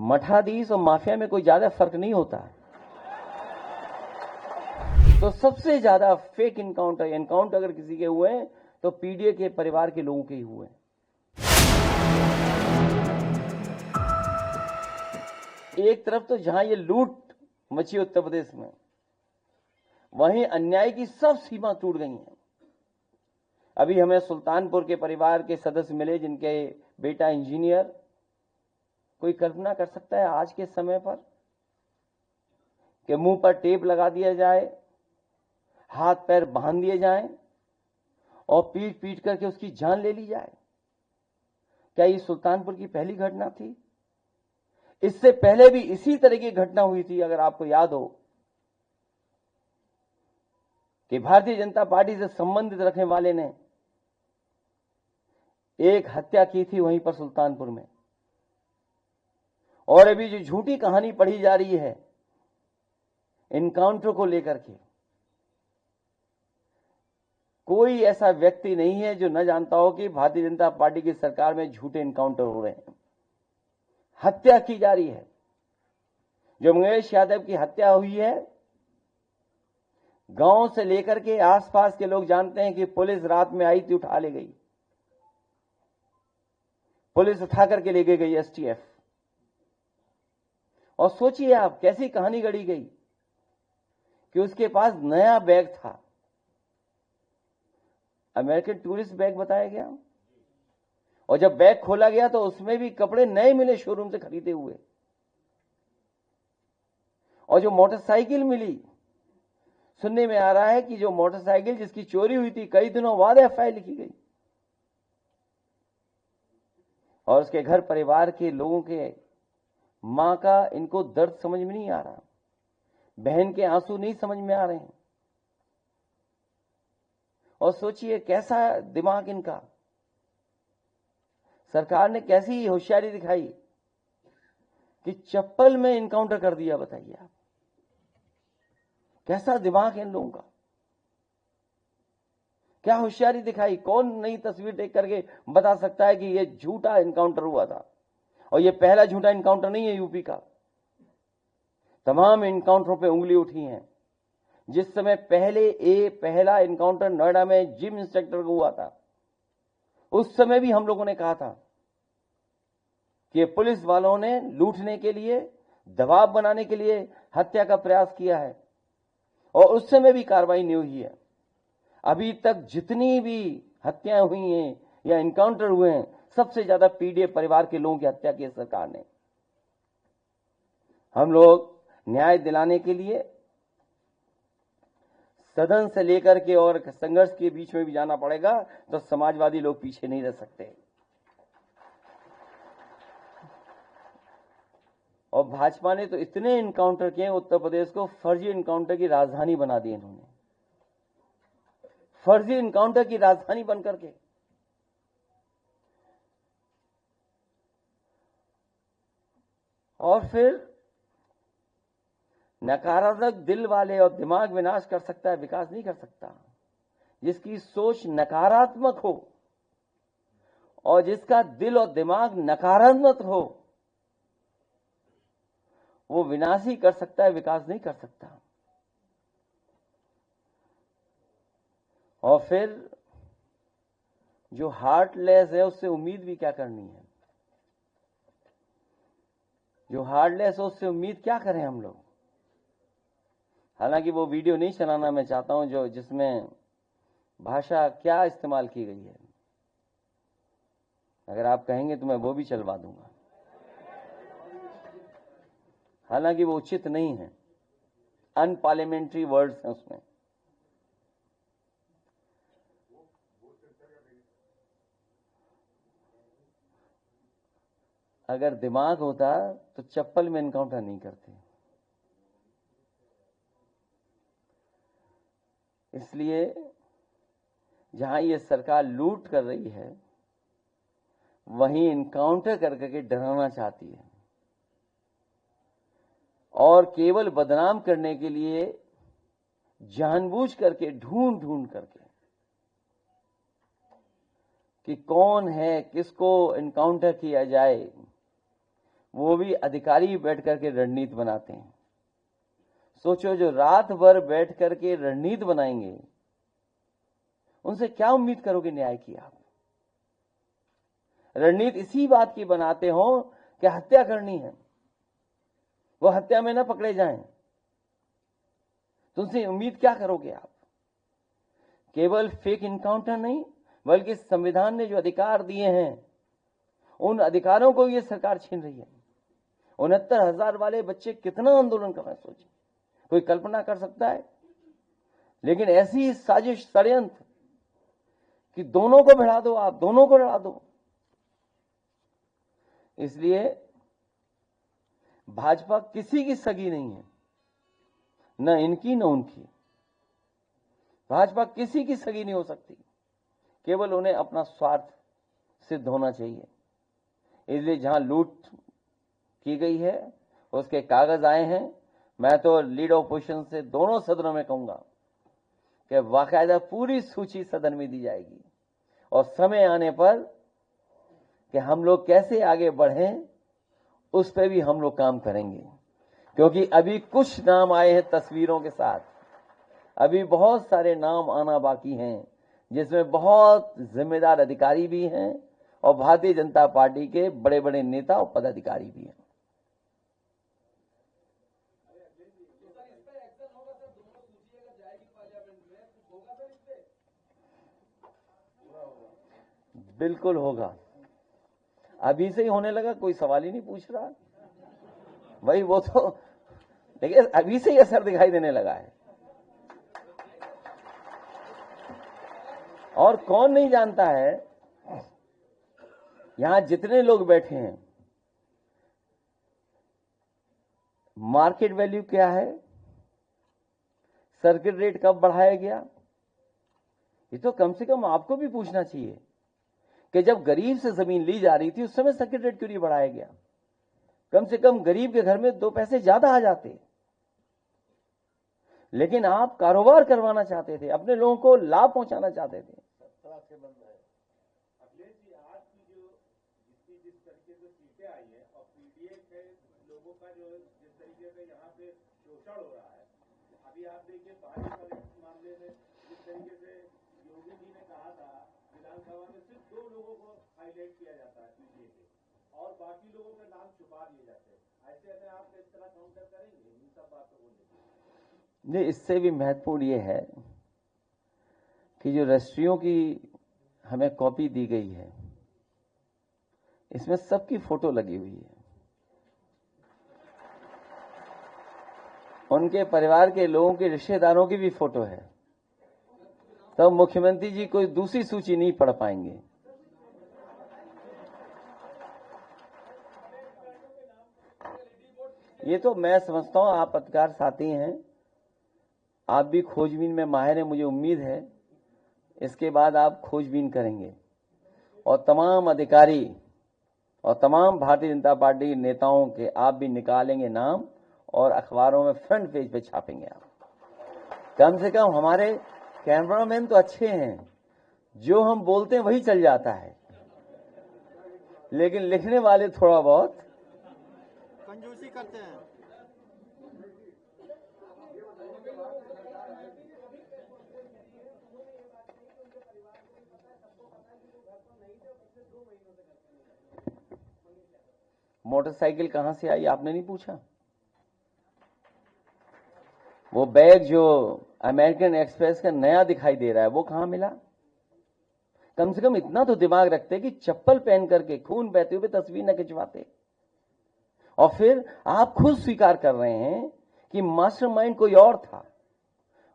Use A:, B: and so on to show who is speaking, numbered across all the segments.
A: मठाधीश और माफिया में कोई ज्यादा फर्क नहीं होता। तो सबसे ज्यादा फेक एनकाउंटर अगर किसी के हुए हैं तो पीडीए के परिवार के लोगों के ही हुए। एक तरफ तो जहां ये लूट मची उत्तर प्रदेश में, वहीं अन्याय की सब सीमा टूट गई हैं। अभी हमें सुल्तानपुर के परिवार के सदस्य मिले जिनके बेटा इंजीनियर। कोई कल्पना कर सकता है आज के समय पर कि मुंह पर टेप लगा दिया जाए, हाथ पैर बांध दिए जाएं और पीट पीट करके उसकी जान ले ली जाए? क्या ये सुल्तानपुर की पहली घटना थी? इससे पहले भी इसी तरह की घटना हुई थी। अगर आपको याद हो कि भारतीय जनता पार्टी से संबंधित रखने वाले ने एक हत्या की थी वहीं पर सुल्तानपुर में। और अभी जो झूठी कहानी पढ़ी जा रही है एनकाउंटर को लेकर के, कोई ऐसा व्यक्ति नहीं है जो न जानता हो कि भारतीय जनता पार्टी की सरकार में झूठे एनकाउंटर हो रहे हैं, हत्या की जा रही है। जो मंगेश यादव की हत्या हुई है, गांव से लेकर के आसपास के लोग जानते हैं कि पुलिस रात में आई थी, उठा ले गई, पुलिस उठा करके ले गई एसटीएफ। और सोचिए आप कैसी कहानी गढ़ी गई कि उसके पास नया बैग था, अमेरिकन टूरिस्ट बैग बताया गया, और जब बैग खोला गया तो उसमें भी कपड़े नए मिले शोरूम से खरीदे हुए। और जो मोटरसाइकिल मिली, सुनने में आ रहा है कि जो मोटरसाइकिल जिसकी चोरी हुई थी कई दिनों बाद एफआईआर लिखी गई और उसके घर परिवार के लोगों के मां का इनको दर्द समझ में नहीं आ रहा, बहन के आंसू नहीं समझ में आ रहे हैं। और सोचिए कैसा दिमाग इनका। सरकार ने कैसी होशियारी दिखाई कि चप्पल में एनकाउंटर कर दिया। बताइए आप, कैसा दिमाग है इन लोगों का, क्या होशियारी दिखाई। कौन नई तस्वीर देख करके बता सकता है कि यह झूठा एनकाउंटर हुआ था? और यह पहला झूठा एनकाउंटर नहीं है यूपी का। तमाम एनकाउंटरों पे उंगली उठी है। जिस समय पहला एनकाउंटर नोएडा में जिम इंस्पेक्टर को हुआ था, उस समय भी हम लोगों ने कहा था कि पुलिस वालों ने लूटने के लिए, दबाव बनाने के लिए हत्या का प्रयास किया है, और उस समय भी कार्रवाई नहीं हुई है। अभी तक जितनी भी हत्याएं हुई हैं या एनकाउंटर हुए हैं, सबसे ज्यादा पीडीए परिवार के लोगों की हत्या की है सरकार ने। हम लोग न्याय दिलाने के लिए सदन से लेकर के और संघर्ष के बीच में भी जाना पड़ेगा, तो समाजवादी लोग पीछे नहीं रह सकते। और भाजपा ने तो इतने एनकाउंटर किए, उत्तर प्रदेश को फर्जी एनकाउंटर की राजधानी बना दी इन्होंने, फर्जी एनकाउंटर की राजधानी बनकर के। और फिर नकारात्मक दिल वाले, और दिमाग विनाश कर सकता है, विकास नहीं कर सकता। जिसकी सोच नकारात्मक हो और जिसका दिल और दिमाग नकारात्मक हो, वो विनाश ही कर सकता है, विकास नहीं कर सकता। और फिर जो हार्टलेस है उससे उम्मीद भी क्या करनी है? जो हार्टलेस है उससे उम्मीद क्या करें हम लोग? हालांकि वो वीडियो नहीं चलाना मैं चाहता हूं जो जिसमें भाषा क्या इस्तेमाल की गई है। अगर आप कहेंगे तो मैं वो भी चलवा दूंगा, हालांकि वो उचित नहीं है, अनपार्लियामेंट्री वर्ड्स हैं उसमें। अगर दिमाग होता तो चप्पल में एनकाउंटर नहीं करते। इसलिए जहां ये सरकार लूट कर रही है, वहीं एनकाउंटर करके डराना चाहती है, और केवल बदनाम करने के लिए जानबूझ करके ढूंढ करके कि कौन है, किसको एनकाउंटर किया जाए, वो भी अधिकारी बैठ करके रणनीति बनाते हैं। सोचो, जो रात भर बैठ करके रणनीति बनाएंगे, उनसे क्या उम्मीद करोगे न्याय की आप? रणनीति इसी बात की बनाते हो कि हत्या करनी है, वो हत्या में न पकड़े जाएं, तुमसे उम्मीद क्या करोगे आप? केवल फेक इनकाउंटर नहीं, बल्कि संविधान ने जो अधिकार दिए हैं, उन अधिकारों को ये सरकार छीन रही है। 69,000 वाले बच्चे कितना आंदोलन कर रहे हैं, सोचिए, कोई कल्पना कर सकता है? लेकिन ऐसी साजिश, षड्यंत्र कि दोनों को भिड़ा दो, आप दोनों को लड़ा दो। इसलिए भाजपा किसी की सगी नहीं है, न इनकी न उनकी। भाजपा किसी की सगी नहीं हो सकती, केवल उन्हें अपना स्वार्थ सिद्ध होना चाहिए। इसलिए जहां लूट की गई है उसके कागज आए हैं। मैं तो लीड ऑपोजिशन से दोनों सदनों में कहूंगा कि बाकायदा पूरी सूची सदन में दी जाएगी, और समय आने पर कि हम लोग कैसे आगे बढ़ें उस पर भी हम लोग काम करेंगे। क्योंकि अभी कुछ नाम आए हैं तस्वीरों के साथ, अभी बहुत सारे नाम आना बाकी हैं, जिसमें बहुत जिम्मेदार अधिकारी भी हैं और भारतीय जनता पार्टी के बड़े बड़े नेता और पदाधिकारी भी हैं। बिल्कुल होगा, अभी से ही होने लगा, कोई सवाल ही नहीं पूछ रहा भाई। वो तो देखिए अभी से ही असर दिखाई देने लगा है। और कौन नहीं जानता है, यहां जितने लोग बैठे हैं, मार्केट वैल्यू क्या है, सर्किट रेट कब बढ़ाया गया, ये तो कम से कम आपको भी पूछना चाहिए कि जब गरीब से जमीन ली जा रही थी उस समय सर्किट रेट क्यों नहीं बढ़ाया गया? कम से कम गरीब के घर में 2 पैसे ज्यादा आ जाते। लेकिन आप कारोबार करवाना चाहते थे, अपने लोगों को लाभ पहुंचाना चाहते थे।
B: अभी आप देखिए भाजपा मामले में जिस तरीके से योगी जी ने कहा था, विधानसभा में सिर्फ 2 लोगों को हाईलाइट किया जाता है पीडीए के, और बाकी लोगों के नाम छुपा दिए जाते हैं। ऐसे में आप इस तरह काउंटर करेंगे इन सब बातों को लेकर?
A: नहीं, इससे भी महत्वपूर्ण ये है कि जो रजिस्ट्रियों की हमें कॉपी दी गई है, इसमें सबकी फोटो लगी हुई है, उनके परिवार के लोगों के रिश्तेदारों की भी फोटो है। तब मुख्यमंत्री जी कोई दूसरी सूची नहीं पढ़ पाएंगे। ये तो मैं समझता हूं, आप पत्रकार साथी हैं, आप भी खोजबीन में माहिर हैं, मुझे उम्मीद है इसके बाद आप खोजबीन करेंगे और तमाम अधिकारी और तमाम भारतीय जनता पार्टी नेताओं के आप भी निकालेंगे नाम और अखबारों में फ्रंट पेज पे छापेंगे आप। कम से कम हमारे कैमरामैन तो अच्छे हैं, जो हम बोलते हैं वही चल जाता है, लेकिन लिखने वाले थोड़ा बहुत
C: कंजूसी करते हैं।
A: मोटरसाइकिल कहां से आई आपने नहीं पूछा? वो बैग जो अमेरिकन एक्सप्रेस का नया दिखाई दे रहा है वो कहां मिला? कम से कम इतना तो दिमाग रखते कि चप्पल पहन करके खून बहते हुए तस्वीर न खिंचवाते। और फिर आप खुद स्वीकार कर रहे हैं कि मास्टरमाइंड कोई और था,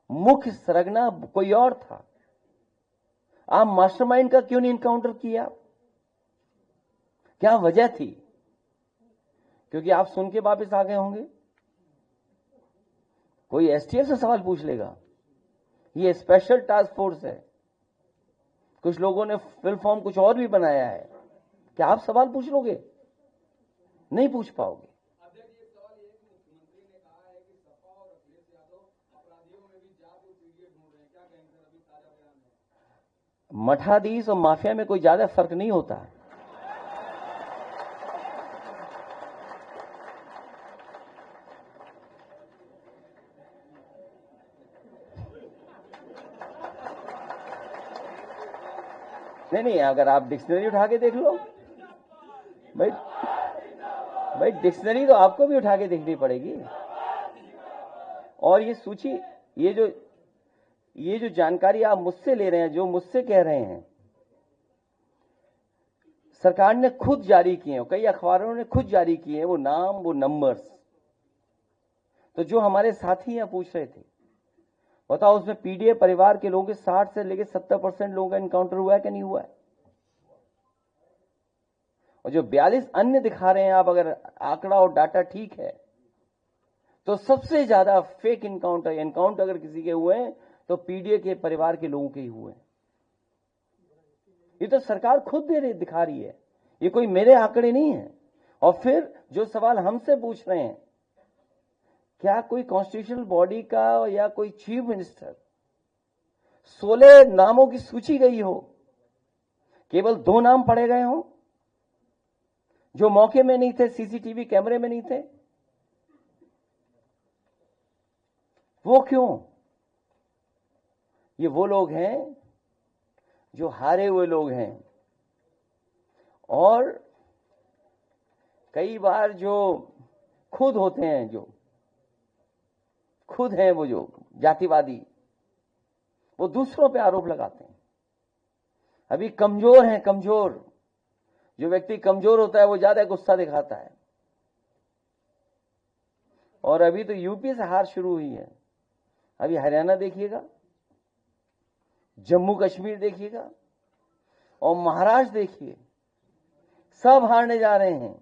A: मुख्य सरगना कोई और था। आप मास्टरमाइंड का क्यों नहीं इनकाउंटर किया? क्या वजह थी? क्योंकि आप सुन के वापस आ गए होंगे। कोई एसटीएफ से सवाल पूछ लेगा, ये स्पेशल टास्क फोर्स है, कुछ लोगों ने फिल फॉर्म कुछ और भी बनाया है, क्या आप सवाल पूछ लोगे? नहीं पूछ पाओगे। मठाधीश और माफिया में कोई ज्यादा फर्क नहीं होता। नहीं, अगर आप डिक्शनरी उठा के देख लो भाई डिक्शनरी तो आपको भी उठा के देखनी पड़ेगी। और ये सूची, ये जो जानकारी आप मुझसे ले रहे हैं, जो मुझसे कह रहे हैं, सरकार ने खुद जारी किए हैं, कई अखबारों ने खुद जारी किए हैं वो नाम, वो नंबर्स। तो जो हमारे साथी यहाँ पूछ रहे थे, बताओ उसमें पीडीए परिवार के लोगों के 60 से लेकर 70% लोगों का एनकाउंटर हुआ है कि नहीं हुआ है? और जो 42 अन्य दिखा रहे हैं आप, अगर आंकड़ा और डाटा ठीक है, तो सबसे ज्यादा फेक एनकाउंटर अगर किसी के हुए हैं तो पीडीए के परिवार के लोगों के ही हुए हैं। ये तो सरकार खुद दिखा रही है, ये कोई मेरे आंकड़े नहीं है। और फिर जो सवाल हमसे पूछ रहे हैं, क्या कोई कॉन्स्टिट्यूशनल बॉडी का या कोई चीफ मिनिस्टर 16 नामों की सूची गई हो, केवल 2 नाम पढ़े गए हो जो मौके में नहीं थे, सीसीटीवी कैमरे में नहीं थे? वो क्यों? ये वो लोग हैं जो हारे हुए लोग हैं, और कई बार जो खुद होते हैं, जो खुद हैं वो जो जातिवादी, वो दूसरों पे आरोप लगाते हैं। अभी कमजोर हैं, कमजोर जो व्यक्ति कमजोर होता है वो ज्यादा गुस्सा दिखाता है। और अभी तो यूपी से हार शुरू हुई है, अभी हरियाणा देखिएगा, जम्मू कश्मीर देखिएगा और महाराष्ट्र देखिए, सब हारने जा रहे हैं।